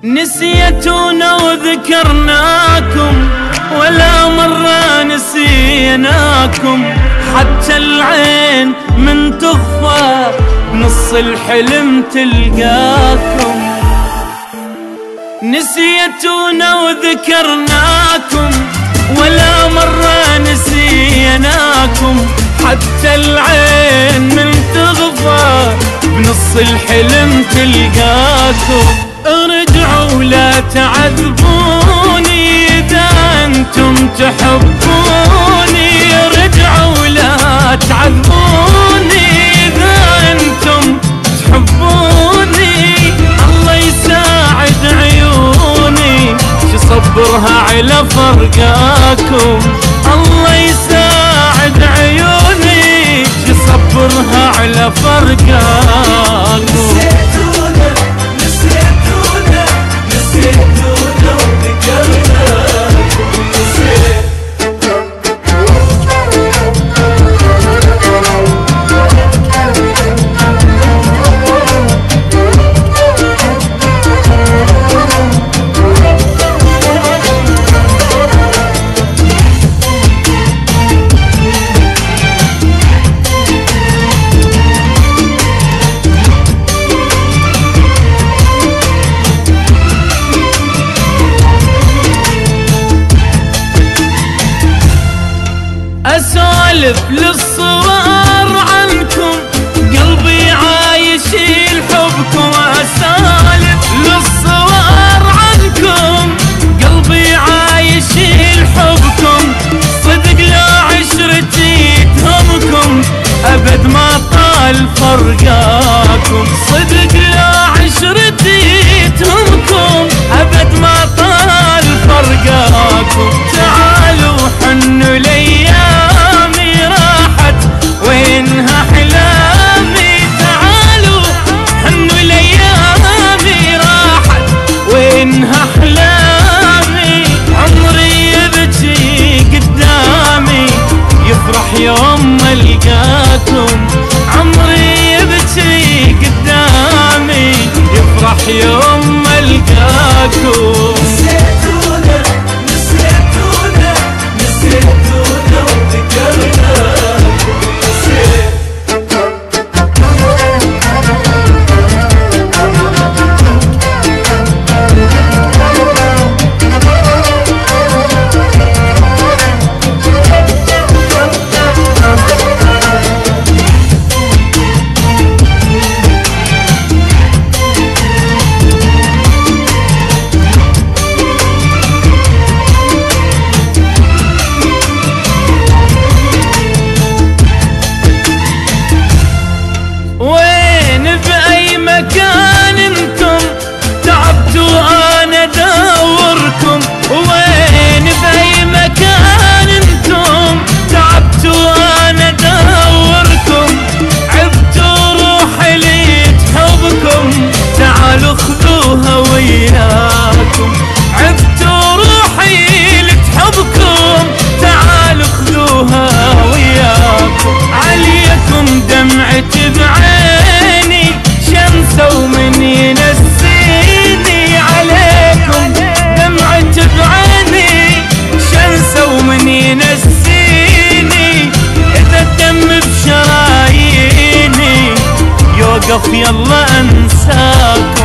نسيتونا وذكرناكم ولا مرة نسيناكم، حتى العين من تغفى بنص الحلم تلقاكم. نسيتونا وذكرناكم ولا مرة نسيناكم، حتى العين من تغفى بنص الحلم تلقاكم. ارجعوا لا تعذبوني إذا أنتم تحبوني، ارجعوا لا تعذبوني إذا أنتم تحبوني. الله يساعد عيوني تصبرها على فرقاكم، الله يساعد عيوني تصبرها على فرقاكم. أسولف للصور عنكم قلبي عايش الحبكم، أسولف للصور عنكم قلبي عايش الحبكم. صدق لا عشرتي تهمكم أبد ما طال فرقاكم، صدق لا عشرتي تهمكم أبد ما طال فرقاكم. تعالوا حنوا لأيامي راحت وينها أحلامي، تعالوا حنوا لأيامي راحت وينها أحلامي. عمري يبكي قدامي يفرح يوم ما ألقاكم، عمري يبكي قدامي يفرح يوم ما ألقاكم. وين بأي مكان انتم تعبتوا انا دوركم، وين بأي مكان انتم تعبتوا انا دوركم. عبتوا روحي لتحبكم تعالوا خذوها وياكم، عبتوا روحي لتحبكم تعالوا خذوها وياكم. عليكم دمعتي بعيني شمسة ومن ينسيني، عليكم دمعتي بعيني شمسة ومن ينسيني. إذا الدم بشراييني يوقف يلا أنساكم.